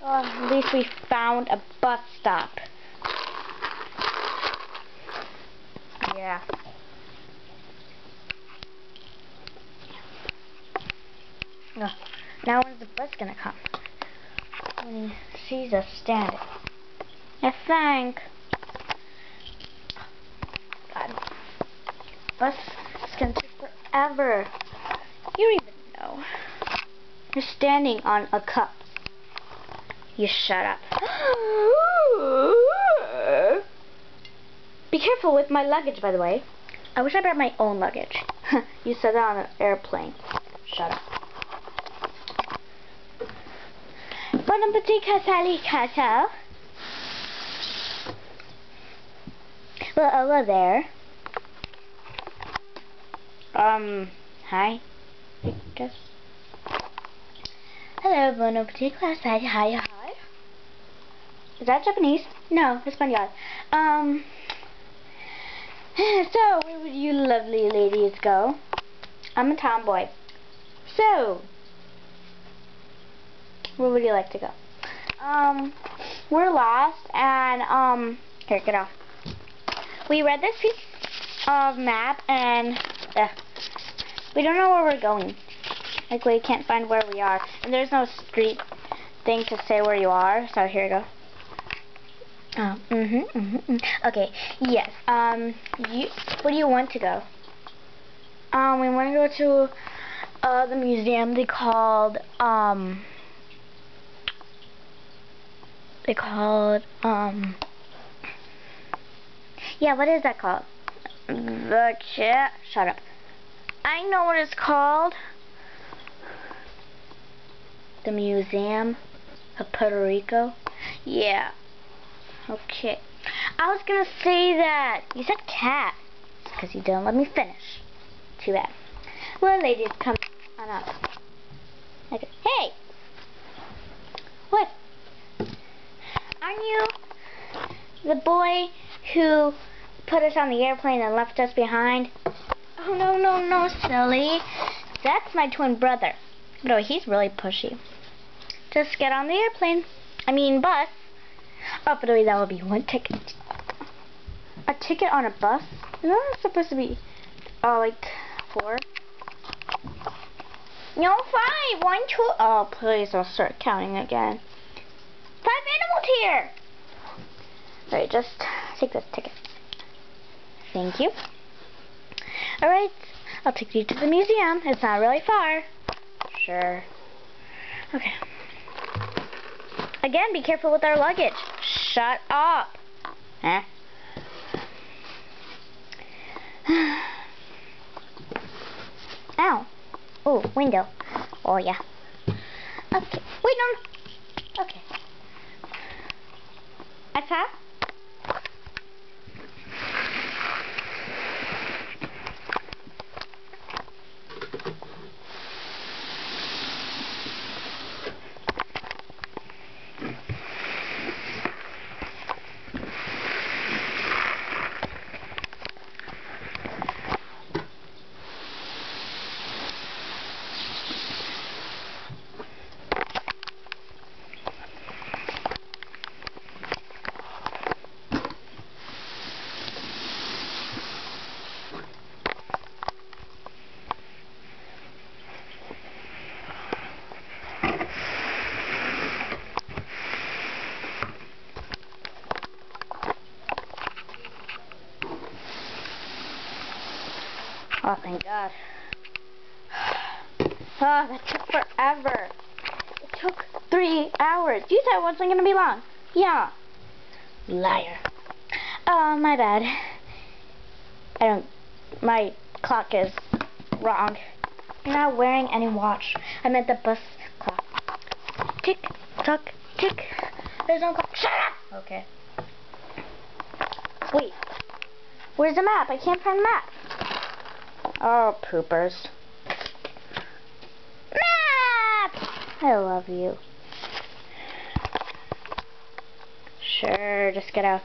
At least we found a bus stop. Yeah. Oh, now when's the bus gonna come? When he sees us standing. I think. God. Bus is gonna take forever. You don't even know. You're standing on a cup. You shut up. Be careful with my luggage, by the way. I wish I brought my own luggage. You said that on an airplane. Shut up. Bon appetit, Sally Cato. Well, over there. Hi. I guess. Hello, bon appetit, Sally. Hi. Is that Japanese? No, Espanol. So, where would you lovely ladies go? I'm a tomboy. So, where would you like to go? We're lost, and, here, get off. We read this piece of map, and, we don't know where we're going. Like, we can't find where we are. And there's no street thing to say where you are, so here we go. Okay, yes. Where do you want to go? We want to go to the museum yeah, what is that called? Shut up. I know what it's called. The Museum of Puerto Rico. Yeah. Okay. I was gonna say that. You said cat. It's because you didn't let me finish. Too bad. Well, ladies, come on up. Okay. Hey! What? Aren't you the boy who put us on the airplane and left us behind? Oh, no, silly. That's my twin brother. No, he's really pushy. Just get on the airplane. I mean, bus. Oh, by the way, that would be one ticket. A ticket on a bus? Isn't that supposed to be, like, 4? No, 5. 1, 2. Oh, please, I'll start counting again. 5 animals here. Alright, just take this ticket. Thank you. Alright, I'll take you to the museum. It's not really far. Sure. Okay. Again, be careful with our luggage. Shut up. Huh? Ow. Oh, window. Oh, yeah. Okay. Wait, no. Okay. Asa? Oh, thank God. Oh, that took forever. It took 3 hours. You said it wasn't going to be long. Yeah. Liar. Oh, my bad. My clock is wrong. You're not wearing any watch. I meant the bus clock. Tick, tock, tick. There's no clock. Shut up! Okay. Wait. Where's the map? I can't find the map. Oh, poopers. Map! I love you. Sure, just get out.